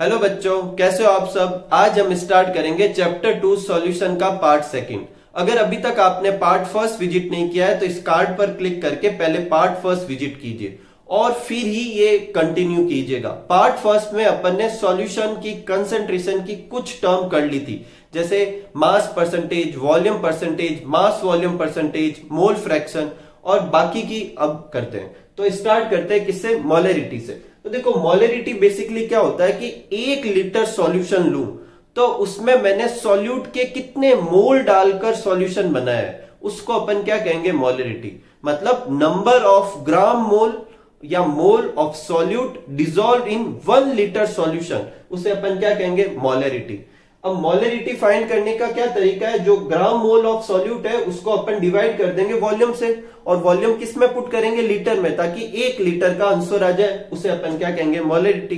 Hello बच्चों, कैसे हो आप सब। आज हम स्टार्ट करेंगे चैप्टर 2 सॉल्यूशन का पार्ट सेकंड। अगर अभी तक आपने पार्ट फर्स्ट विजिट नहीं किया है तो इस कार्ड पर क्लिक करके पहले पार्ट फर्स्ट विजिट कीजिए और फिर ही ये कंटिन्यू कीजिएगा। पार्ट फर्स्ट में अपन ने सॉल्यूशन की कंसंट्रेशन की कुछ टर्म कर ली थी, जैसे mass percentage, volume percentage, mass volume percentage, mole fraction और बाकी की अब करते हैं। तो स्टार्ट करते हैं किससे? मोलरिटी से। तो देखो मोलरिटी बेसिकली क्या होता है कि 1 लीटर सॉल्यूशन लूं तो उसमें मैंने सॉल्यूट के कितने मोल डालकर सॉल्यूशन बनाया है उसको अपन क्या कहेंगे? मोलरिटी। मतलब नंबर ऑफ ग्राम मोल या मोल of solute dissolve in 1 litre solution, उसे अपन क्या कहेंगे? मोलरिटी। अब मोलरिटी फाइंड करने का क्या तरीका है? जो ग्राम मोल ऑफ सॉल्यूट है उसको अपन डिवाइड कर देंगे वॉल्यूम से, और वॉल्यूम किस में पुट करेंगे? लीटर में, ताकि 1 लीटर का आंसर आ जाए। उसे अपन क्या कहेंगे? मोलरिटी।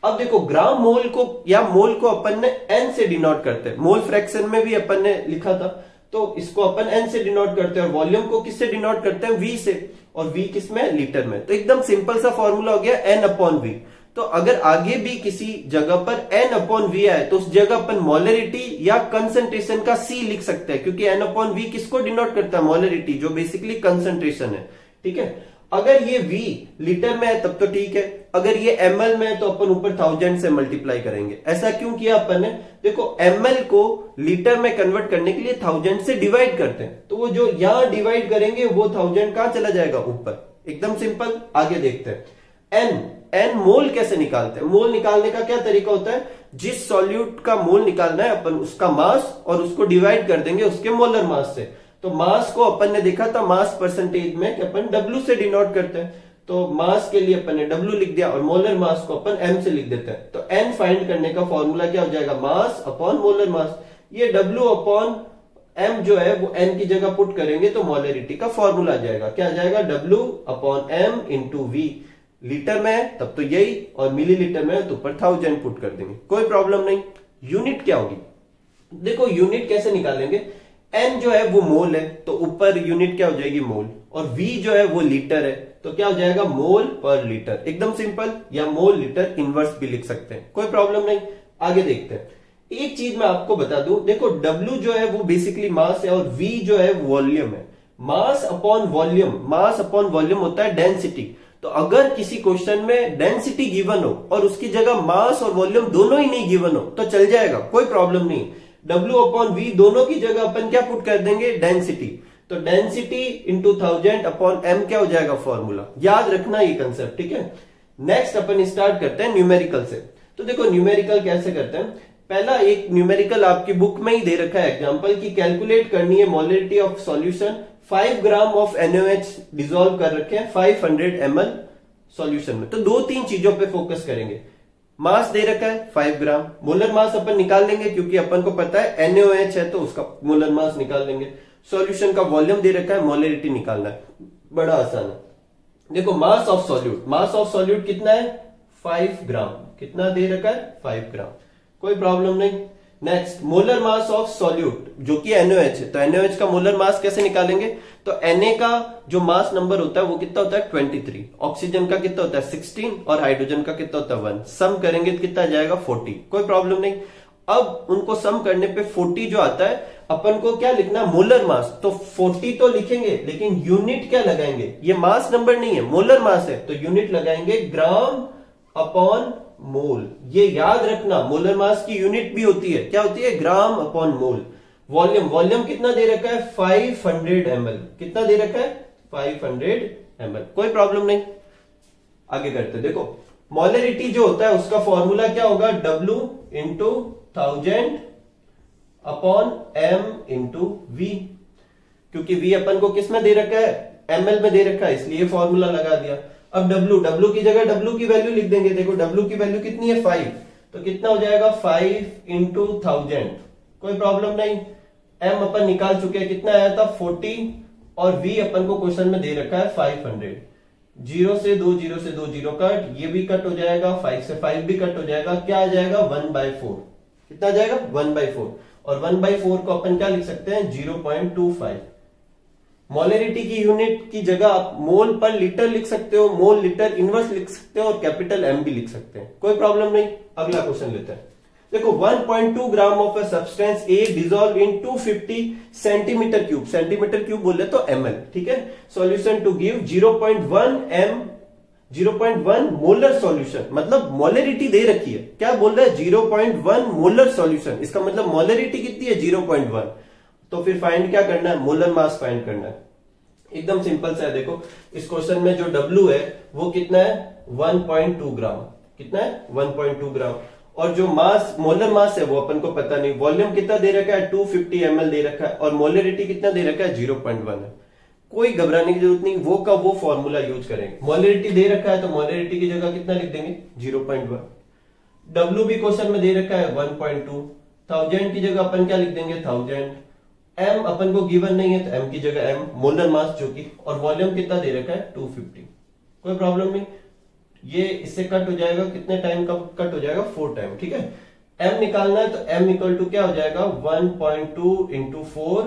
अब देखो ग्राम मोल को या मोल को अपन ने एन से डिनोट करते हैं। मोल फ्रैक्शन में भी अपन ने लिखा था, तो इसको अपन एन से डिनोट करते हैं और वॉल्यूम को किससे डिनोट करते हैं? वी से, और वी किस में? लीटर में। तो एकदम सिंपल सा फॉर्मूला हो गया एन अपॉन वी। तो अगर आगे भी किसी जगह पर एन अपॉन वी आए तो उस जगह अपन मोलरिटी या कंसंट्रेशन का सी लिख सकते हैं, क्योंकि एन अपॉन वी किसको डिनोट करता है? मोलरिटी, जो बेसिकली कंसंट्रेशन है। ठीक है, अगर ये v लीटर में है तब तो ठीक है, अगर ये ml में है तो अपन ऊपर 1000 से मल्टीप्लाई करेंगे। ऐसा क्यों किया अपन ने? देखो ml को लीटर में कन्वर्ट करने के लिए 1000 से डिवाइड करते हैं, तो वो जो यहां डिवाइड करेंगे वो 1000 कहां चला जाएगा? ऊपर। एकदम सिंपल। आगे देखते हैं एन मोल कैसे निकालते हैं। मोल निकालने का क्या तरीका होता है? जिस सॉल्यूट का मोल निकालना है अपन उसका मास और उसको डिवाइड कर देंगे उसके मोलर मास से। तो मास को अपन ने देखा था मास परसेंटेज में कि अपन W से डिनोट करते हैं, तो मास के लिए अपन ने W लिख दिया और मोलर मास को अपन M से लिख देते हैं। तो N फाइंड करने का फॉर्मूला क्या हो जाएगा? Mass upon molar mass. ये W अपॉन M जो है वो N की जगह पुट करेंगे तो मोलरिटी का फॉर्मूला आ जाएगा। क्या आ जाएगा? W upon M into V. Litre में है तब तो यही, और मिलीलीटर में है तो ऊपर 1000 पुट कर देंगे, कोई प्रॉब्लम नहीं। यूनिट क्या होगी? देखो यूनिट कैसे निकालेंगे? एन जो है वो मोल है तो ऊपर यूनिट क्या हो जाएगी? मोल। और वी जो है वो लीटर है तो क्या हो जाएगा? मोल पर लीटर। एकदम सिंपल। या मोल लीटर इनवर्स भी लिख सकते हैं, कोई प्रॉब्लम नहीं। आगे देखते हैं। एक चीज मैं आपको बता दूं, देखो W जो है वो बेसिकली मास है और V जो है वॉल्यूम है। Mass upon volume, mass upon volume होता है डेंसिटी। तो अगर किसी क्वेश्चन में डेंसिटी गिवन हो और उसकी जगह मास और वॉल्यूम दोनों ही नहीं गिवन हो तो चल जाएगा, कोई प्रॉब्लम नहीं। W अपॉन V दोनों की जगह अपन क्या पुट कर देंगे? डेंसिटी। तो डेंसिटी इंटू 1000 अपॉन M क्या हो जाएगा? फॉर्मूला। याद रखना ये कंसेप्ट, ठीक है। नेक्स्ट अपन स्टार्ट करते हैं न्यूमेरिकल से। तो देखो न्यूमेरिकल कैसे करते हैं। पहला एक न्यूमेरिकल आपकी बुक में ही दे रखा है एग्जांपल की, कैलकुलेट करनी है molarity of solution. 5 gram of NaOH dissolve कर रखे हैं 500 ml सॉल्यूशन में। तो 2-3 चीजों पे फोकस करेंगे। मास दे रखा है 5 ग्राम, मोलर मास अपन निकाल लेंगे क्योंकि अपन को पता है NaOH है तो उसका मोलर मास निकाल लेंगे। सॉल्यूशन का वॉल्यूम दे रखा है, मोलरिटी निकालना है, बड़ा आसान है। देखो mass of solute, mass of solute कितना है? 5 ग्राम। कितना दे रखा है? 5 ग्राम, कोई प्रॉब्लम नहीं। Next molar mass of solute जो कि NaOH है, तो NaOH का मोलर मास कैसे निकालेंगे? तो Na का जो मास नंबर होता है वो कितना होता है? 23। ऑक्सीजन का कितना होता है? 16। और हाइड्रोजन का कितना होता है? 1। सम करेंगे तो कितना जाएगा? 40, कोई प्रॉब्लम नहीं। अब उनको सम करने पे 40 जो आता है अपन को क्या लिखना? Molar mass. तो 40 तो लिखेंगे लेकिन यूनिट क्या लगाएंगे? ये मास नंबर नहीं है, मोलर मास है, तो यूनिट लगाएंगे ग्राम अपॉन मोल। ये याद रखना, मोलर मास की यूनिट भी होती है, क्या होती है? ग्राम अपॉन मोल। वॉल्यूम, वॉल्यूम कितना दे रखा है? 500 ml। कितना दे रखा है? 500 ml, कोई प्रॉब्लम नहीं। आगे करते, देखो मोलरिटी जो होता है उसका फॉर्मूला क्या होगा? W into 1000 upon M into V। क्योंकि V अपन को किस में दे रखा है? ml में दे रखा है, इसलिए फॉर्मूला लगा दिया। अब W की जगह W की वैल्यू लिख देंगे। देखो W की वैल्यू कितनी है? 5। तो कितना हो जाएगा? 5 इंटू 1000, कोई प्रॉब्लम नहीं। M अपन निकाल चुके हैं, कितना आया था? 40। और V अपन को क्वेश्चन में दे रखा है 500। 0 से 2 0 से 2 0 कट, ये भी कट हो जाएगा, 5 से 5 भी कट हो जाएगा। क्या आ जाएगा? 1/4। कितना आ जाएगा? 1/4। और 1/4 को अपन क्या लिख सकते हैं? 0.25। मोलरिटी की यूनिट की जगह आप मोल पर लीटर लिख सकते हो, मोल लीटर इनवर्स लिख सकते हो और कैपिटल एम भी लिख सकते हैं, कोई प्रॉब्लम नहीं। अगला क्वेश्चन लेते हैं। देखो 1.2 gram of a substance A dissolve in 250 centimetre cube, centimetre cube बोले तो ml, ठीक है। Solution to give 0.1 molar solution, मतलब मोलरिटी दे रखी है, क्या बोल रहा है 0.1 मोलर सॉल्यूशन, इसका मतलब मोलरिटी कितनी है 0.1। तो फिर फाइंड क्या करना है, मोलर मास फाइंड करना है। एकदम सिंपल सा है, देखो इस क्वेश्चन में जो W है वो कितना है 1.2 ग्राम, कितना है 1.2 ग्राम, और जो मास मोलर मास है वो अपन को पता नहीं, वॉल्यूम कितना दे रखा है 250 ml दे रखा है और मोलरिटी कितना दे रखा है 0.1 है। कोई घबराने की जरूरत नहीं, वो का वो फॉर्मूला यूज करेंगे। मोलरिटी दे रखा है तो मोलरिटी की जगह कितना लिख देंगे 0.1। W भी क्वेश्चन में दे रखा है 1.2, 1000 की जगह अपन क्या लिख देंगे 1000। M अपन को गिवन नहीं है तो M की जगह M, मोलर मास जो की, और वॉल्यूम कितना दे रखा है 250, कोई प्रॉब्लम नहीं। ये इससे कट हो जाएगा, कितने टाइम का कट हो जाएगा 4 टाइम, ठीक है। M निकालना है तो M इक्वल टू क्या हो जाएगा 1.2 इंटू 4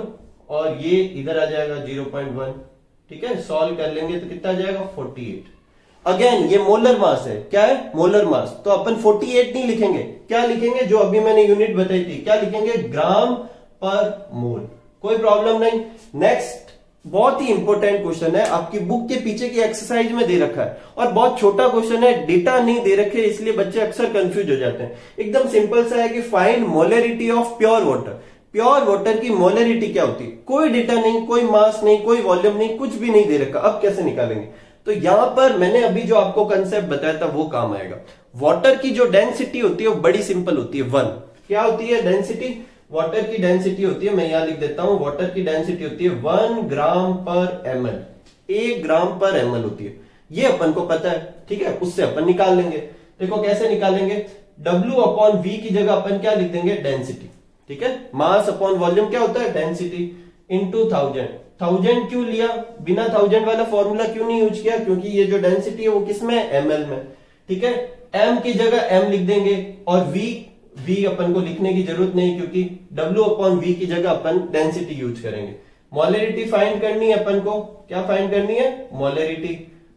और ये इधर आ जाएगा 0.1, ठीक है। सॉल्व कर लेंगे तो कितना आ जाएगा 48। अगेन ये मोलर मास है, क्या है मोलर मास, तो अपन 48 नहीं लिखेंगे, क्या लिखेंगे जो अभी मैंने यूनिट बताई थी, क्या लिखेंगे ग्राम पर मोल, कोई प्रॉब्लम नहीं। नेक्स्ट बहुत ही इंपॉर्टेंट क्वेश्चन है, आपकी बुक के पीछे की एक्सरसाइज में दे रखा है और बहुत छोटा क्वेश्चन है, डेटा नहीं दे रखे इसलिए बच्चे अक्सर कंफ्यूज हो जाते हैं। एकदम सिंपल सा है कि find molarity of pure water, pure water की मोलरिटी क्या होती है, कोई डेटा नहीं, कोई मास नहीं, कोई वॉल्यूम नहीं, कुछ भी नहीं दे रखा, अब कैसे निकालेंगे। तो यहां पर मैंने अभी जो आपको कंसेप्ट बताया था वो काम आएगा। वाटर की जो डेंसिटी होती है वो बड़ी सिंपल होती है 1, क्या होती है डेंसिटी, वाटर की डेंसिटी होती है, मैं यहां लिख देता हूं, वाटर की डेंसिटी होती है 1 ग्राम पर ml, 1 ग्राम पर ml होती है, ये अपन को पता है, ठीक है। उससे अपन निकाल लेंगे, देखो कैसे निकालेंगे, W अपॉन V की जगह अपन क्या लिख देंगे डेंसिटी, ठीक है। मास अपॉन वॉल्यूम क्या होता है डेंसिटी इंटू 1000 क्यों लिया, बिना 1000 वाला फॉर्मूला क्यों नहीं यूज किया, क्योंकि ये जो डेंसिटी है वो किसमें है ml में, ठीक है। M की जगह M लिख देंगे और V अपन को लिखने की जरूरत नहीं क्योंकि W अपॉन V की जगह अपन डेंसिटी यूज करेंगे। मोलरिटी फाइंड करनी है अपन को, क्या फाइंड करनी है मोलरिटी,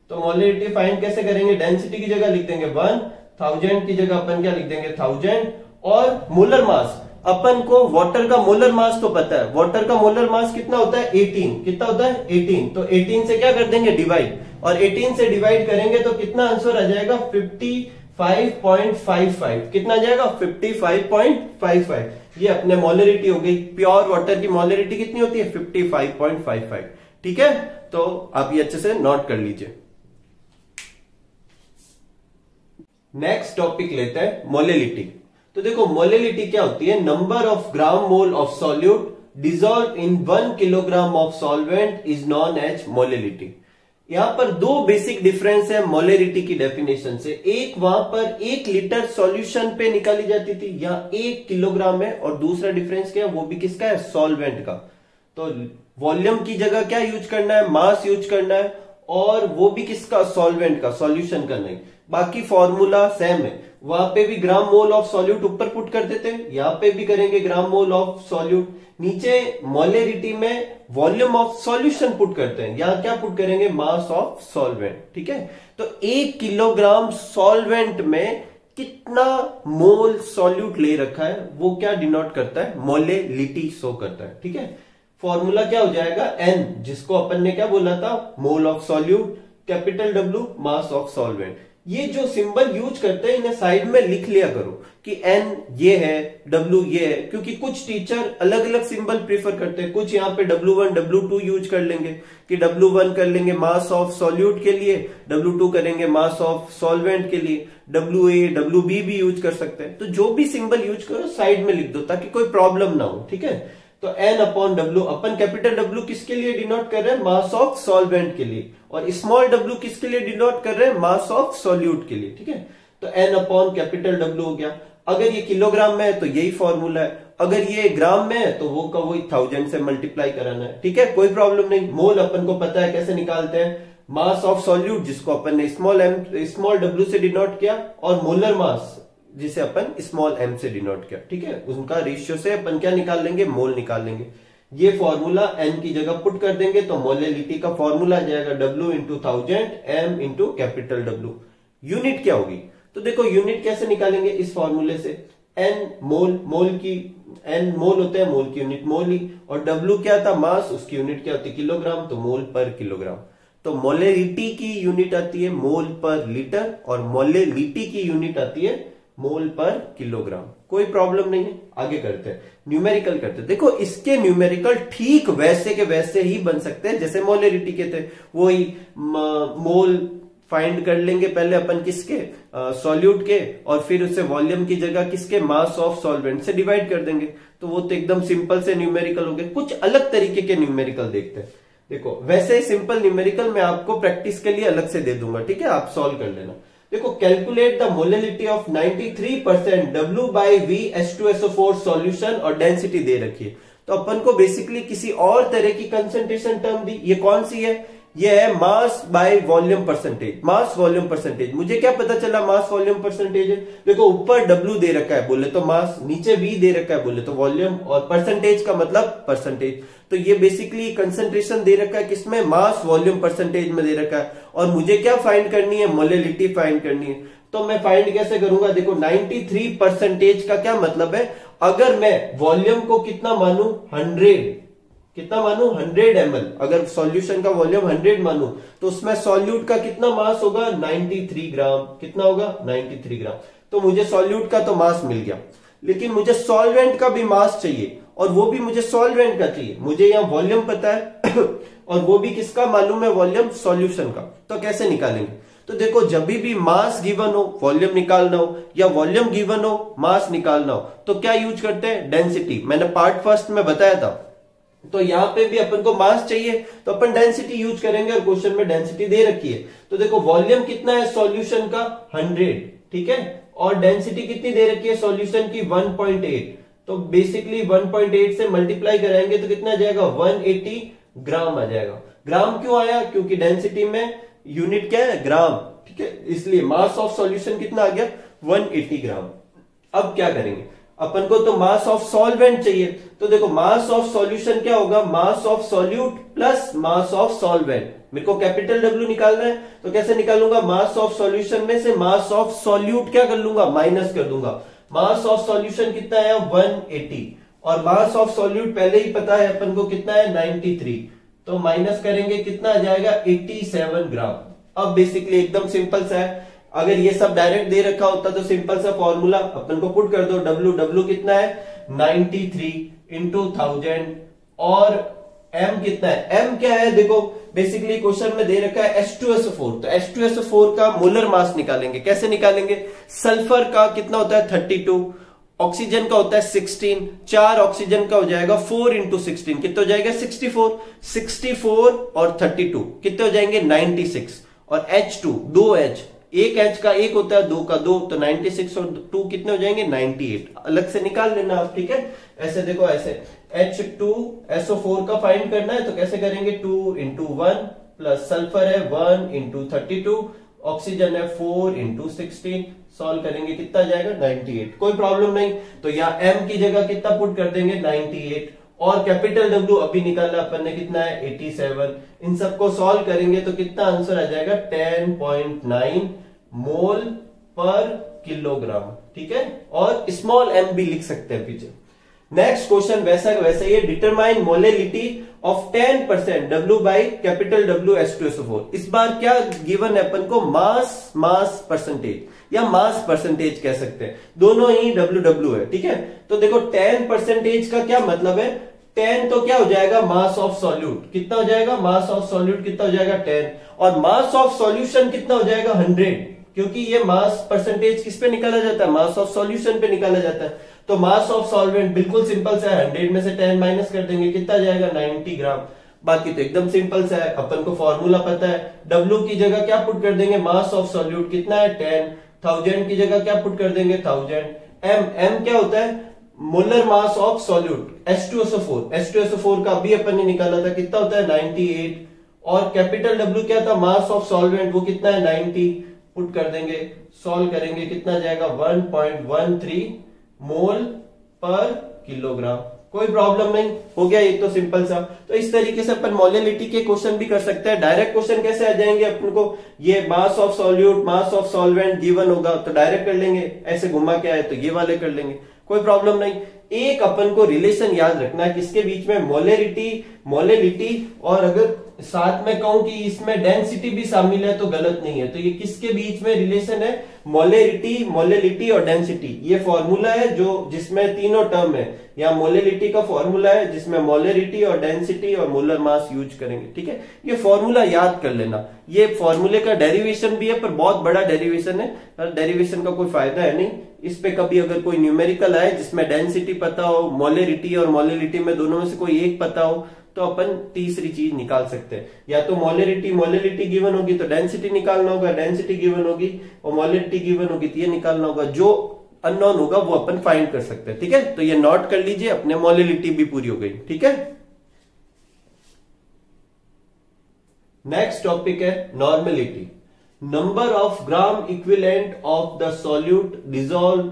तो मोलरिटी फाइंड कैसे करेंगे, डेंसिटी की जगह लिख देंगे 1, 1000 की जगह अपन क्या लिख देंगे 1000, और मोलर मास अपन को वाटर का मोलर मास तो पता है, वाटर का मोलर मास कितना होता है 18, कितना होता है 18, तो 18 से क्या कर देंगे डिवाइड, और 18 से डिवाइड करेंगे तो कितना आंसर आ जाएगा 55.55, कितना आ जाएगा 55.55, ये अपने मोलरिटी हो गई। प्योर वाटर की मोलरिटी कितनी होती है 55.55, ठीक है। तो आप ये अच्छे से नोट कर लीजिए। नेक्स्ट टॉपिक लेते हैं मोलरिटी। तो देखो मोलरिटी क्या होती है, number of gram mole of solute dissolve in 1 kilogram of solvent is known as molarity. यहां पर दो बेसिक डिफरेंस है मोलरिटी की डेफिनेशन से, एक वहां पर 1 लीटर सॉल्यूशन पे निकाली जाती थी, यहाँ 1 किलोग्राम है, और दूसरा डिफरेंस क्या है वो भी किसका है सॉल्वेंट का। तो वॉल्यूम की जगह क्या यूज करना है मास यूज करना है, और वो भी किसका सॉल्वेंट का, सॉल्यूशन का नहीं। बाकी फॉर्मूला सेम है, वहां पे भी ग्राम मोल ऑफ सॉल्यूट ऊपर पुट कर देते हैं, यहाँ पे भी करेंगे ग्राम मोल ऑफ सॉल्यूट, नीचे मोलरिटी में वॉल्यूम ऑफ सॉल्यूशन पुट करते हैं, यहाँ क्या पुट करेंगे मास ऑफ सॉल्वेंट, ठीक है। तो 1 किलोग्राम सॉल्वेंट में कितना मोल सॉल्यूट ले रखा है वो क्या डिनोट करता है मोलरिटी शो करता है, ठीक है। फॉर्मूला क्या हो जाएगा N, जिसको अपन ने क्या बोला था मोल of solute, capital W mass of solvent. ये जो सिंबल यूज करते हैं इन्हें साइड में लिख लिया करो कि N ये है, W ये है, क्योंकि कुछ टीचर अलग अलग सिंबल प्रीफर करते हैं। कुछ यहाँ पे W1 W2 यूज कर लेंगे कि W1 कर लेंगे मास ऑफ सॉल्यूट के लिए, W2 करेंगे मास ऑफ सॉल्वेंट के लिए, WA WB भी यूज कर सकते हैं। तो जो भी सिंबल यूज करो साइड में लिख दो ताकि कोई प्रॉब्लम ना हो, ठीक है। तो N अपॉन W, अपन कैपिटल W किसके लिए डिनोट कर रहे हैं मास ऑफ सॉल्वेंट के लिए, और स्मॉल w किसके लिए डिनोट कर रहे हैं मास ऑफ सॉल्यूट के लिए, ठीक है। तो N अपॉन कैपिटल W हो गया। अगर ये किलोग्राम में है तो यही फॉर्मूला है, अगर ये ग्राम में है तो वो का वही 1000 से मल्टीप्लाई कराना है, ठीक है, कोई प्रॉब्लम नहीं। मोल अपन को पता है कैसे निकालते हैं, मास ऑफ सॉल्यूट जिसको अपन ने स्मॉल w से डिनोट किया, और मोलर मास जिसे अपन स्मॉल m से डिनोट किया, ठीक है। उनका रेशियो से अपन क्या निकाल लेंगे मोल निकाल लेंगे। ये फॉर्मूला n की जगह पुट कर देंगे तो मोलेलिटी का फॉर्मूला आ जाएगा W into 1000 M into capital W। Unit क्या होगी? तो देखो यूनिट कैसे निकालेंगे इस फॉर्मूले से, n मोल की n मोल होते हैं, मोल की यूनिट मोल ही, और W क्या था? मास, उसकी यूनिट क्या होती है? किलोग्राम, तो मोल पर किलोग्राम। तो मोलेलिटी की यूनिट आती है मोल पर लीटर और मोलेलिटी की यूनिट आती है मोल पर किलोग्राम। कोई प्रॉब्लम नहीं है, आगे करते हैं, न्यूमेरिकल करते हैं। देखो इसके न्यूमेरिकल ठीक वैसे के वैसे ही बन सकते हैं जैसे मोलेलिटी के थे। वही मोल फाइंड कर लेंगे पहले अपन किसके? सॉल्यूट के, और फिर उसे वॉल्यूम की जगह किसके? मास ऑफ सॉल्वेंट से डिवाइड कर देंगे। तो वो तो एकदम सिंपल से न्यूमेरिकल हो गए। कुछ अलग तरीके के न्यूमेरिकल देखते हैं। देखो वैसे सिंपल न्यूमेरिकल मैं आपको प्रैक्टिस के लिए अलग से दे दूंगा, ठीक है, आप सॉल्व कर लेना। देखो calculate the molality of 93% W by V H2SO4 solution और डेंसिटी दे रखी है। तो अपन को बेसिकली किसी और तरह की कंसंट्रेशन टर्म दी। ये कौन सी है? ये है mass by volume percentage. Mass volume percentage, मुझे क्या पता चला मास वॉल्यूम परसेंटेज है? देखो ऊपर W दे रखा है बोले तो मास, नीचे V दे रखा है बोले तो वॉल्यूम, और परसेंटेज का मतलब परसेंटेज। तो ये बेसिकली कंसंट्रेशन दे रखा है किसमें? मास वॉल्यूम परसेंटेज में दे रखा है। और मुझे क्या फाइंड करनी है? मोलेलिटी फाइंड करनी है। तो मैं फाइंड कैसे करूंगा? देखो 93% का क्या मतलब है? अगर मैं वॉल्यूम को कितना मानू? 100, कितना मानू? 100 ml। अगर सॉल्यूशन का वॉल्यूम 100 मानू तो उसमें सॉल्यूट का कितना मास होगा? 93 ग्राम। कितना होगा? 93 ग्राम। तो मुझे सॉल्यूट का तो मास मिल गया, लेकिन मुझे सॉल्वेंट का भी मास चाहिए, और वो भी मुझे सॉल्वेंट का चाहिए। मुझे यहाँ वॉल्यूम पता है और वो भी किसका मालूम है? वॉल्यूम सॉल्यूशन का। तो कैसे निकालेंगे? तो देखो जब भी मास गिवन हो वॉल्यूम निकालना हो, या वॉल्यूम गिवन हो मास निकालना हो, तो क्या यूज करते हैं? डेंसिटी। मैंने पार्ट फर्स्ट में बताया था। तो यहाँ पे भी अपन को मास चाहिए तो अपन डेंसिटी यूज करेंगे, और क्वेश्चन में डेंसिटी दे रखी है। तो देखो वॉल्यूम कितना है सॉल्यूशन का? 100, ठीक है, और डेंसिटी कितनी दे रखी है सॉल्यूशन की? 1.8। तो बेसिकली 1.8 से मल्टीप्लाई कराएंगे तो कितना आ जाएगा? 180 ग्राम आ जाएगा। ग्राम क्यों आया? क्योंकि डेंसिटी में यूनिट क्या है? ग्राम, ठीक है, इसलिए मास ऑफ सॉल्यूशन कितना आ गया? 180 ग्राम। अब क्या करेंगे? अपन को तो मास ऑफ सॉल्वेंट चाहिए। तो देखो मास ऑफ सॉल्यूशन क्या होगा? Mass of solute plus mass of solvent. मेरे को कैपिटल W निकालना है, तो कैसे निकालूंगा? मास ऑफ सॉल्यूशन में से मास ऑफ सॉल्यूट क्या कर लूंगा? माइनस कर दूंगा। मास ऑफ सॉल्यूशन कितना है? 180, और मास ऑफ सॉल्यूट पहले ही पता है अपन को कितना है? 93। तो माइनस करेंगे कितना आ जाएगा? 87 ग्राम। अब बेसिकली एकदम सिंपल सा है। अगर ये सब डायरेक्ट दे रखा होता तो सिंपल सा फॉर्मूला अपन को पुट कर दो। W कितना है? 93 इंटू 1000, और M कितना है? M क्या है? देखो बेसिकली क्वेश्चन में दे रखा है H2SO4। तो H2SO4 का मोलर मास निकालेंगे। कैसे निकालेंगे? सल्फर का कितना होता है? 32, ऑक्सीजन का होता है 16, 4 ऑक्सीजन का हो जाएगा 4 इंटू 16, कितना हो जाएगा? 64। 64 और 32 कितने हो जाएंगे? 96। और H2, 2 H, एक H का एक होता है, 2 का 2, तो 96 और 2 कितने हो जाएंगे? 98। अलग से निकाल लेना आप, ठीक है। ऐसे देखो, ऐसे H2SO4 का फाइंड करना है तो कैसे करेंगे? 2 इंटू 1 प्लस सल्फर है 1 इंटू 32, ऑक्सीजन है 4 इंटू 16, सॉल्व करेंगे कितना जाएगा? 98। कोई प्रॉब्लम नहीं। तो यहाँ M की जगह कितना पुट कर देंगे? 98, और कैपिटल W अभी निकाला अपन ने कितना है? 87। इन सबको सॉल्व करेंगे तो कितना आंसर आ जाएगा? 10.9 मोल पर किलोग्राम, ठीक है। और स्मॉल m भी लिख सकते हैं पीछे। नेक्स्ट क्वेश्चन वैसा वैसा ये, determine molality of 10% W by capital W H2SO4। इस बार क्या गिवन है अपन को? मास परसेंटेज या मास परसेंटेज कह सकते हैं, दोनों ही W है, ठीक है। तो देखो 10% का क्या मतलब है? 10 तो क्या हो जाएगा? Mass of solute. कितना हो जाएगा? मास ऑफ सॉल्यूट कितना हो जाएगा? 10। और मास ऑफ सॉल्यूशन कितना हो जाएगा? 100, क्योंकि ये मास परसेंटेज किस पे निकाला जाता है? मास ऑफ सॉल्यूशन पे निकाला जाता है। तो मास ऑफ सॉल्वेंट बिल्कुल सिंपल सा है, 100 में से 10 माइनस कर देंगे, कितना जाएगा? 90 ग्राम। बाकी तो एकदम सिंपल सा है, अपन को फॉर्मूला पता है। W की जगह क्या पुट कर देंगे? मास ऑफ सॉल्यूट कितना है? 10। 1000 की जगह क्या पुट कर देंगे? 1000। M क्या होता है? Molar mass of solute H2SO4। H2SO4 का भी अपन ने निकाला था, कितना होता है? 98। और कैपिटल W क्या था? मास ऑफ सॉल्वेंट, वो कितना है? 90। पुट कर देंगे, सॉल्व करेंगे, कितना जाएगा? 1.13 मोल पर किलोग्राम। कोई प्रॉब्लम नहीं, हो गया ये तो सिंपल सा। तो इस तरीके से अपन मोलेलिटी के क्वेश्चन भी कर सकते हैं। डायरेक्ट क्वेश्चन कैसे आ जाएंगे अपन को, ये mass of solute, mass of solvent given होगा तो डायरेक्ट कर लेंगे, ऐसे घुमा के आए तो ये वाले कर लेंगे, कोई प्रॉब्लम नहीं। एक अपन को रिलेशन याद रखना है किसके बीच में, मोलेलिटी और अगर साथ में कहूं कि इसमें डेंसिटी भी शामिल है तो गलत नहीं है। तो ये किसके बीच में रिलेशन है, मोलेलिटी और डेंसिटी। ये फॉर्मूला है जो जिसमें तीनों टर्म है। यहाँ मोलेलिटी का फॉर्मूला है जिसमें मोलेरिटी और डेंसिटी और मोलर मास यूज करेंगे, ठीक है। ये फॉर्मूला याद कर लेना। ये फॉर्मूले का डेरिवेशन भी है पर बहुत बड़ा डेरिवेशन है, डेरिवेशन का कोई फायदा है नहीं। इस पे कभी अगर कोई न्यूमेरिकल आए जिसमें डेंसिटी पता हो, मोलेरिटी और मोलेलिटी में दोनों में से कोई एक पता हो, तो अपन तीसरी चीज निकाल सकते हैं। या तो मोलेलिटी गिवन होगी तो डेंसिटी निकालना होगा, डेंसिटी गिवन होगी और मोलेलिटी गिवन होगी तो ये निकालना होगा। जो अननोन होगा वो अपन फाइंड कर सकते हैं, ठीक है। तो ये नोट कर लीजिए, अपने मोलेलिटी भी पूरी हो गई, ठीक है। नेक्स्ट टॉपिक है normality. Number of gram equivalent of the solute dissolve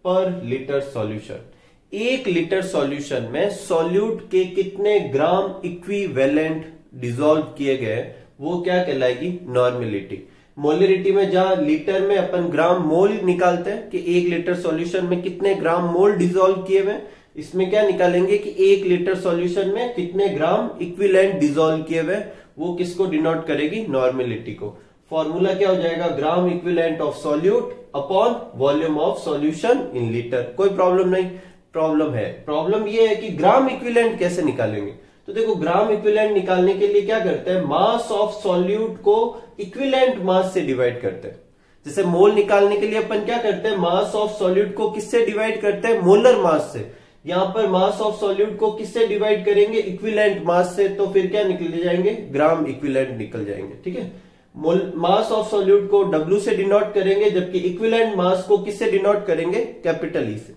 पर लीटर सॉल्यूशन। 1 लीटर सॉल्यूशन में सॉल्यूट के कितने ग्राम इक्विवेलेंट डिसॉल्व किए गए वो क्या कहलाएगी, नॉर्मेलिटी। मोलरिटी में जहां लीटर में अपन ग्राम मोल निकालते हैं कि 1 लीटर सॉल्यूशन में कितने ग्राम मोल डिसॉल्व किए हुए, इसमें क्या निकालेंगे कि 1 लीटर सॉल्यूशन में कितने ग्राम इक्विवेलेंट डिसॉल्व किए हुए, वो किसको डिनोट करेगी, नॉर्मेलिटी को। फॉर्मूला क्या हो जाएगा, gram equivalent of solute upon volume of solution in litre. कोई प्रॉब्लम नहीं, प्रॉब्लम ये है कि ग्राम इक्विवेलेंट कैसे निकालेंगे। तो देखो ग्राम इक्विवेलेंट निकालने के लिए क्या करते हैं, मास ऑफ सॉल्यूट को इक्विवेलेंट मास से डिवाइड करते हैं। जैसे मोल निकालने के लिए अपन क्या करते हैं, मास ऑफ सॉल्यूट को किससे डिवाइड करते हैं, मोलर मास से। यहां पर मास ऑफ सॉल्यूट को किससे डिवाइड करेंगे, इक्विवेलेंट मास से। तो फिर क्या निकल जाएंगे, ग्राम इक्विवेलेंट निकल जाएंगे, ठीक है। मास ऑफ सॉल्यूट को W से डिनोट करेंगे, जबकि इक्विवेलेंट मास को किससे डिनोट करेंगे, कैपिटल E से।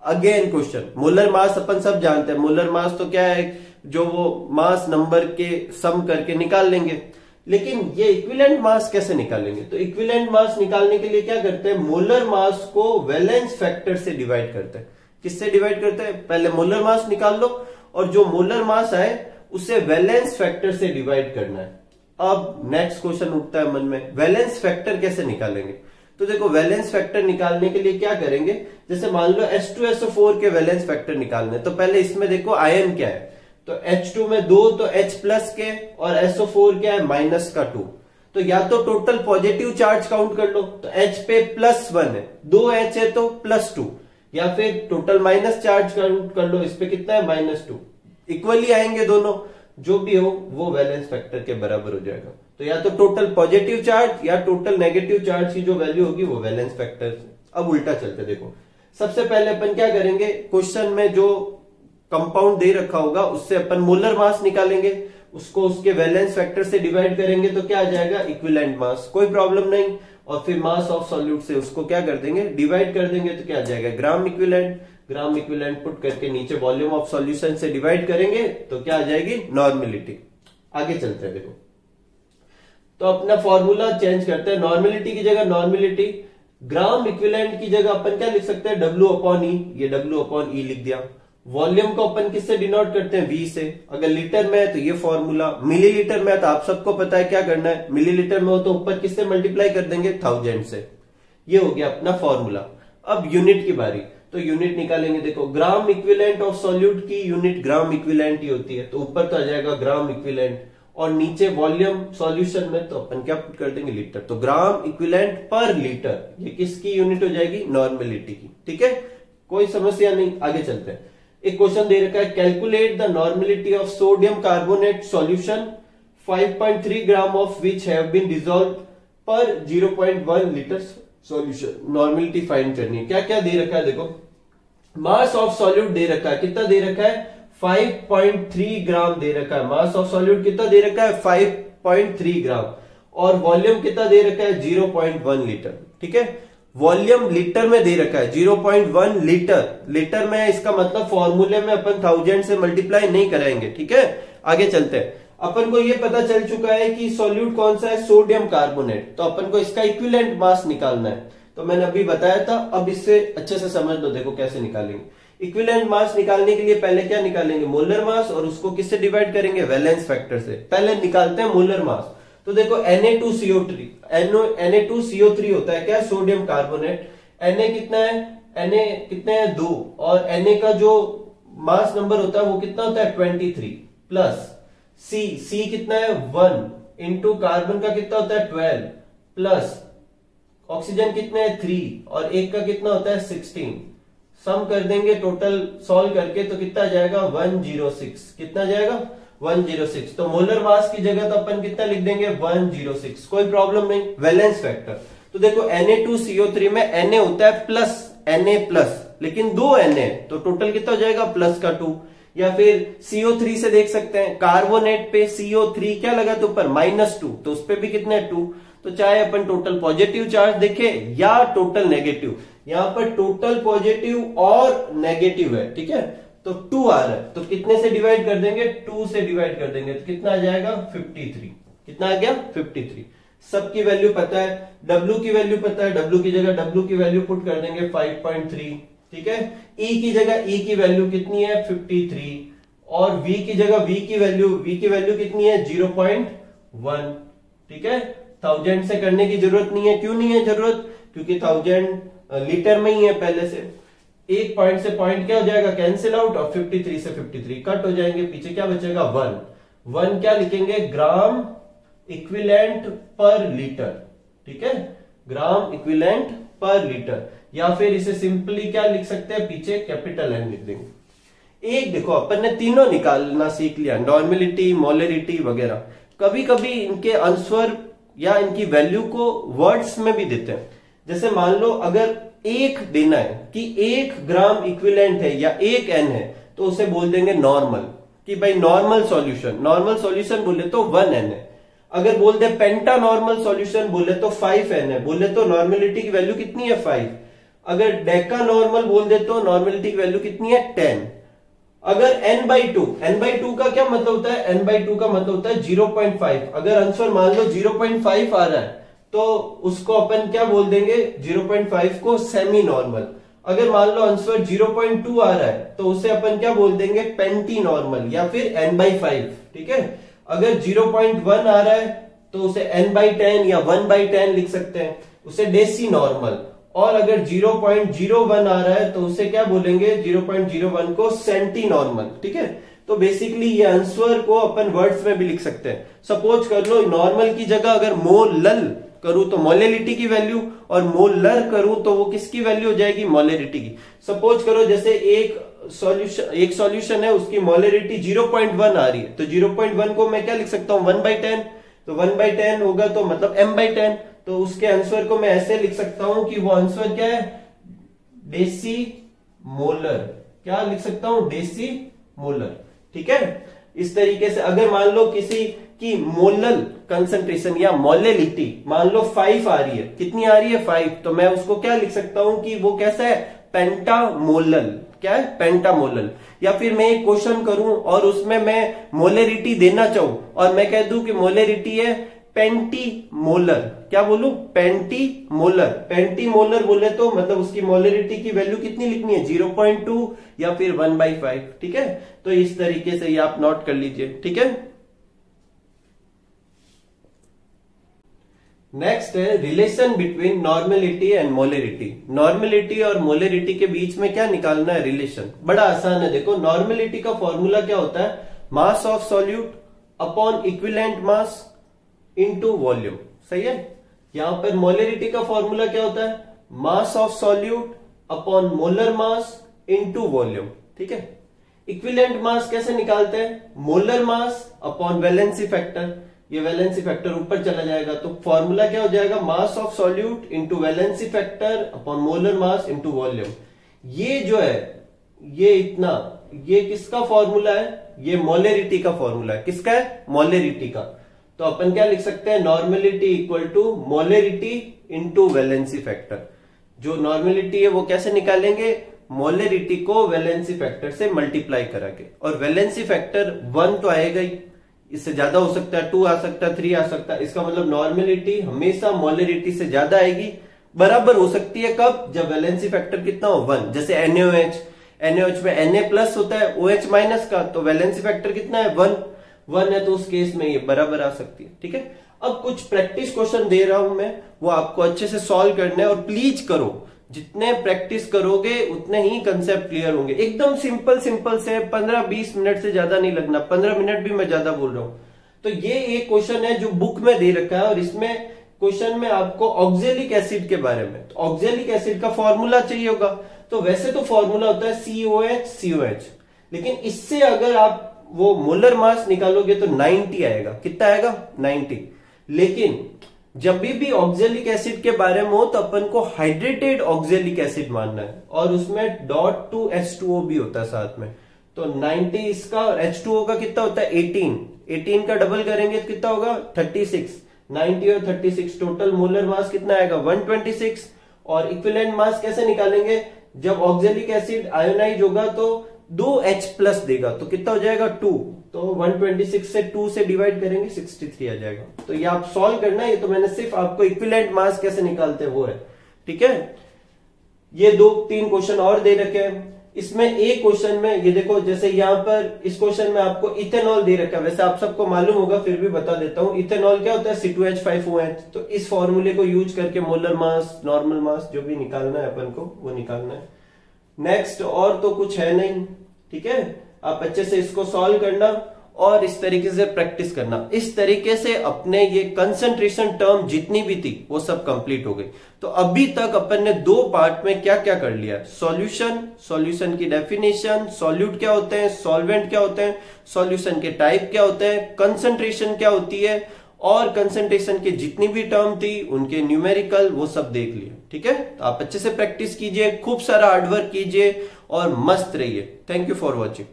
अगेन क्वेश्चन, मोलर मास अपन सब जानते हैं। मोलर मास तो क्या है, जो वो मास नंबर के सम करके निकाल लेंगे। लेकिन ये इक्विवेलेंट मास कैसे निकालेंगे, तो इक्विवेलेंट मास निकालने के लिए क्या करते हैं, मोलर मास को वैलेंस फैक्टर से डिवाइड करते हैं। किससे डिवाइड करते हैं, पहले मोलर मास निकाल लो और जो मोलर मास आए उसे वैलेंस फैक्टर से डिवाइड करना है। अब नेक्स्ट क्वेश्चन उठता है मन में, वैलेंस फैक्टर कैसे निकालेंगे। तो देखो वैलेंस फैक्टर निकालने के लिए क्या करेंगे, जैसे मान लो H2SO4 के वैलेंस फैक्टर निकालने, तो पहले इसमें देखो आयन क्या है, तो H2 में 2 तो H प्लस के और SO4 क्या है, माइनस का 2। तो या तो टोटल पॉजिटिव चार्ज काउंट कर लो, तो H पे +1 है, 2H है तो +2, या फिर टोटल माइनस चार्ज काउंट कर लो, इस पे कितना है, -2। इक्वली आएंगे दोनों, जो भी हो वो वैलेंस फैक्टर के बराबर हो जाएगा। तो या तो टोटल पॉजिटिव चार्ज या टोटल नेगेटिव चार्ज की जो वैल्यू होगी वो वैलेंस फैक्टर। अब उल्टा चलते देखो, सबसे पहले अपन क्या करेंगे, क्वेश्चन में जो कंपाउंड दे रखा होगा उससे अपन मोलर मास निकालेंगे, उसको उसके वैलेंस फैक्टर से डिवाइड करेंगे तो क्या आ जाएगा, इक्विवेलेंट मास, कोई प्रॉब्लम नहीं। और फिर मास ऑफ सॉल्यूट से उसको क्या कर देंगे, डिवाइड कर देंगे, तो क्या आ जाएगा, ग्राम इक्विवेलेंट पुट करके नीचे वॉल्यूम ऑफ सॉल्यूशन से डिवाइड करेंगे तो क्या आ जाएगी, नॉर्मेलिटी। आगे चलते हैं देखो, तो अपना फॉर्मूला चेंज करते हैं, नॉर्मेलिटी की जगह नॉर्मेलिटी, ग्राम इक्विवेलेंट की जगह अपन क्या लिख सकते हैं, W/E, ये W/E लिख दिया। वॉल्यूम को अपन किससे डिनोट करते हैं, V से। अगर लीटर में है तो ये फॉर्मूला, मिलीलीटर में है तो आप सबको पता है क्या करना है, मिलीलीटर में हो तो ऊपर किससे मल्टीप्लाई कर देंगे, 1000 से। ये हो गया अपना फॉर्मूला। अब यूनिट की बारी, तो यूनिट निकालेंगे। देखो ग्राम इक्विवेलेंट ऑफ सॉल्यूट की यूनिट ग्राम इक्विवेलेंट ही होती है, तो ऊपर तो आ जाएगा ग्राम इक्विवेलेंट और नीचे वॉल्यूम सॉल्यूशन में तो अपन क्या पुट कर देंगे, लीटर। तो ग्राम इक्विवेलेंट पर लीटर, ये किसकी यूनिट हो जाएगी, नॉर्मेलिटी की, ठीक है, कोई समस्या नहीं। आगे चलते हैं, एक क्वेश्चन दे रखा है, calculate the normality of sodium carbonate solution 5.3 gram of which have been dissolve per 0.1 litre solution. Normality find करनी है। क्या क्या दे रखा है, देखो मास ऑफ सॉल्यूट दे रखा है, कितना दे रखा है, 5.3 ग्राम दे रखा है। मास ऑफ सॉल्यूट कितना दे रखा है, 5.3 ग्राम। और वॉल्यूम कितना दे रखा है, 0.1 लीटर, ठीक है। वॉल्यूम लीटर में दे रखा है 0.1 लीटर में, इसका मतलब फॉर्मूले में अपन 1000 से मल्टीप्लाई नहीं कराएंगे, ठीक है। आगे चलते हैं, अपन को ये पता चल चुका है कि सॉल्यूट कौन सा है, सोडियम कार्बोनेट, तो अपन को इसका इक्विवेलेंट मास निकालना है। तो मैंने अभी बताया था, अब इससे अच्छे से समझ लो, देखो कैसे निकालेंगे। इक्विवेलेंट मास निकालने के लिए पहले क्या निकालेंगे, मोलर मास, और उसको किससे डिवाइड करेंगे, वैलेंस फैक्टर से। पहले निकालते हैं मोलर मास। तो देखो Na2CO3 होता है क्या, सोडियम कार्बोनेट। Na कितना है 2, और Na का जो मास नंबर होता है वो कितना होता है 23, प्लस C कितना है 1 इंटू कार्बन का कितना होता है 12, प्लस ऑक्सीजन कितना है 3 और एक का कितना होता है 16। सम कर देंगे टोटल सॉल्व करके तो कितना जाएगा 106। कितना जाएगा 106। तो मोलर मास की जगह तो अपन कितना लिख देंगे 106, कोई प्रॉब्लम नहीं। वैलेंस फैक्टर तो देखो Na2CO3 में Na होता है प्लस Na प्लस, लेकिन 2 Na तो टोटल कितना हो जाएगा प्लस का 2। या फिर CO3 से देख सकते हैं, कार्बोनेट पे CO3 क्या लगा तो ऊपर -2, तो उस पे भी कितना है 2। तो चाहे अपन टोटल पॉजिटिव चार्ज देखे या टोटल नेगेटिव, यहां पर टोटल पॉजिटिव और नेगेटिव है, ठीक है, तो 2 आ रहा है, तो कितने से डिवाइड कर देंगे 2 से डिवाइड कर देंगे, तो कितना आ जाएगा 53। कितना आ गया 53। सबकी वैल्यू पता है, W की वैल्यू पता है, W की जगह W की वैल्यू पुट कर देंगे 5.3, ठीक है। E की जगह E की वैल्यू कितनी है 53, और V की जगह V की वैल्यू कितनी है 0.1, ठीक है। 1000 से करने की जरूरत नहीं है, क्यों नहीं है जरूरत, क्योंकि 1000 लीटर में ही है पहले से। एक पॉइंट से पॉइंट क्या हो जाएगा कैंसिल आउट, और 53 से 53 कट हो जाएंगे, पीछे क्या बचेगा 1 क्या लिखेंगे ग्राम इक्विवेलेंट पर लीटर, ठीक है, ग्राम इक्विवेलेंट पर लीटर। या फिर इसे सिंपली क्या लिख सकते हैं, पीछे कैपिटल N लिख देंगे। एक देखो अपन ने तीनों निकालना सीख लिया, नॉर्मेलिटी, मोलरिटी वगैरह। कभी कभी इनके आंसर या इनकी वैल्यू को वर्ड्स में भी देते हैं। जैसे मान लो अगर एक देना है कि 1 ग्राम इक्विवेलेंट है या 1 N है, तो उसे बोल देंगे नॉर्मल, कि भाई नॉर्मल सॉल्यूशन बोले तो 1 N है। अगर बोल दे पेंटा नॉर्मल सॉल्यूशन बोले तो 5 N है, बोले तो नॉर्मेलिटी की वैल्यू कितनी है 5। अगर डेका नॉर्मल बोल दे तो नॉर्मेलिटी की वैल्यू कितनी है 10। अगर n/2 का क्या मतलब होता है, n/2 का मतलब होता है 0.5। अगर आंसर मान लो 0.5 आ रहा है तो उसको अपन क्या बोल देंगे 0.5 को सेमी नॉर्मल। अगर मान लो आंसर 0.2 आ रहा है तो उसे अपन क्या बोल देंगे पेंटी नॉर्मल या फिर n/5, ठीक है। अगर 0.1 आ रहा है तो उसे n/10 या 1/10 लिख सकते हैं, उसे डेसी नॉर्मल। और अगर 0.01 आ रहा है तो उसे क्या बोलेंगे 0.01 को सेंटी नॉर्मल, ठीक है। तो बेसिकली ये आंसर को अपन वर्ड्स में भी लिख सकते हैं। सपोज कर लो नॉर्मल की जगह अगर मोलल करूं तो मोलेलिटी की वैल्यू, और मोलर करूं तो वो किसकी वैल्यू हो जाएगी मोलेरिटी की। सपोज करो जैसे एक सॉल्यूशन है, उसकी मोलेरिटी 0.1 आ रही है, तो 0.1 को मैं क्या लिख सकता हूं 1/10, तो 1/10 होगा तो मतलब m/10। तो उसके आंसर को मैं ऐसे लिख सकता हूं कि वो आंसर क्या है डेसी मोलर, क्या लिख सकता हूं डेसी मोलर, ठीक है। इस तरीके से अगर मान लो किसी की मोलल कंसंट्रेशन या मोलेलिटी मान लो 5 आ रही है, कितनी आ रही है 5, तो मैं उसको क्या लिख सकता हूं कि वो कैसा है पेंटामोलल, क्या है पेंटामोलल। या फिर मैं एक क्वेश्चन करूं और उसमें मैं मोलेरिटी देना चाहूं और मैं कह दूं कि मोलेरिटी है पेंटीमोलर, क्या बोलूं पेंटीमोलर बोले तो मतलब उसकी मोलेरिटी की वैल्यू कितनी लिखनी है 0.2 या फिर 1/5, ठीक है। तो इस तरीके से ये आप नोट कर लीजिए, ठीक है। नेक्स्ट है relation between normality and molarity. Normality और मोलेरिटी के बीच में क्या निकालना है रिलेशन, बड़ा आसान है। देखो नॉर्मेलिटी का फॉर्मूला क्या होता है mass of solute upon equivalent mass into volume, सही है। यहां पर मोलेरिटी का फॉर्मूला क्या होता है mass of solute upon molar mass into volume, ठीक है। इक्विवेलेंट मास कैसे निकालते हैं molar mass upon valency factor, ये वैलेंसी फैक्टर ऊपर चला जाएगा, तो फॉर्मूला क्या हो जाएगा mass of solute into valency factor upon molar mass into volume. ये जो है ये इतना, ये किसका फॉर्मूला है, ये मोलेरिटी का फॉर्मूला है। किसका है मोलेरिटी का। तो अपन क्या लिख सकते हैं normality equal to molarity into valency factor. जो नॉर्मेलिटी है वो कैसे निकालेंगे मोलेरिटी को वैलेंसी फैक्टर से मल्टीप्लाई करा के, और वैलेंसी फैक्टर 1 तो आएगा ही, इससे ज्यादा हो सकता है 2 आ सकता है 3 आ सकता है। इसका मतलब नॉर्मेलिटी हमेशा मोलेरिटी से ज्यादा आएगी, बराबर हो सकती है कब जब वैलेंसी फैक्टर कितना हो 1। जैसे NaOH NaOH में Na+ होता है OH- का, तो वैलेंसी फैक्टर कितना है 1 है, तो उस केस में ये बराबर आ सकती है। ठीक है, अब कुछ प्रैक्टिस क्वेश्चन दे रहा हूं मैं, वो आपको अच्छे से सॉल्व करने हैं और प्लीज करो, जितने प्रैक्टिस करोगे उतने ही कंसेप्ट क्लियर होंगे। एकदम सिंपल से 15-20 मिनट से ज्यादा नहीं लगना, 15 मिनट भी मैं ज्यादा बोल रहा हूं। तो ये एक क्वेश्चन है जो बुक में दे रखा है और इसमें क्वेश्चन में आपको ऑक्जेलिक एसिड के बारे में, तो ऑक्जेलिक एसिड का फॉर्मूला चाहिए होगा। तो वैसे तो फॉर्मूला होता है COH, लेकिन इससे अगर आप वो मोलर मास निकालोगे तो 90 आएगा। कितना आएगा 90। लेकिन जब भी ऑक्जेलिक एसिड के बारे में हो तो अपन को हाइड्रेटेड ऑक्जेलिक एसिड मानना है और उसमें .2H2O भी होता है साथ में। तो 90 इसका और H2O का कितना होता है 18 का डबल करेंगे तो कितना होगा 36। 90 और 36 टोटल मोलर मास कितना आएगा 126। और इक्विवेलेंट मास कैसे निकालेंगे, जब ऑक्जेलिक एसिड आयोनाइज होगा तो 2H+ देगा, तो कितना हो जाएगा 2। तो 126 से 2 से डिवाइड करेंगे 63 आ जाएगा। तो ये आप सॉल्व करना है, ये तो मैंने सिर्फ आपको इक्विवेलेंट मास कैसे निकालते हैं वो है। ठीक है, ये 2-3 क्वेश्चन और दे रखे हैं। इसमें एक क्वेश्चन में ये देखो, जैसे यहाँ पर इस क्वेश्चन में आपको इथेनॉल दे रखा है, वैसे आप सबको मालूम होगा फिर भी बता देता हूँ। इथेनॉल क्या होता है C2H5OH। तो इस फॉर्मूले को यूज करके मोलर मास, नॉर्मल मास जो भी निकालना है अपन को वो निकालना है। नेक्स्ट और तो कुछ है नहीं। ठीक है, आप अच्छे से इसको सॉल्व करना और इस तरीके से प्रैक्टिस करना। इस तरीके से अपने ये कंसंट्रेशन टर्म जितनी भी थी वो सब कंप्लीट हो गई। तो अभी तक अपन ने 2 पार्ट में क्या क्या कर लिया, सॉल्यूशन की डेफिनेशन, सॉल्यूट क्या होते हैं, सॉल्वेंट क्या होते हैं, सॉल्यूशन के टाइप क्या होते हैं, कंसंट्रेशन क्या होती है और कंसंट्रेशन की जितनी भी टर्म थी उनके न्यूमेरिकल वो सब देख लिए। ठीक है, तो आप अच्छे से प्रैक्टिस कीजिए, खूब सारा हार्डवर्क कीजिए और मस्त रहिए। Thank you for watching.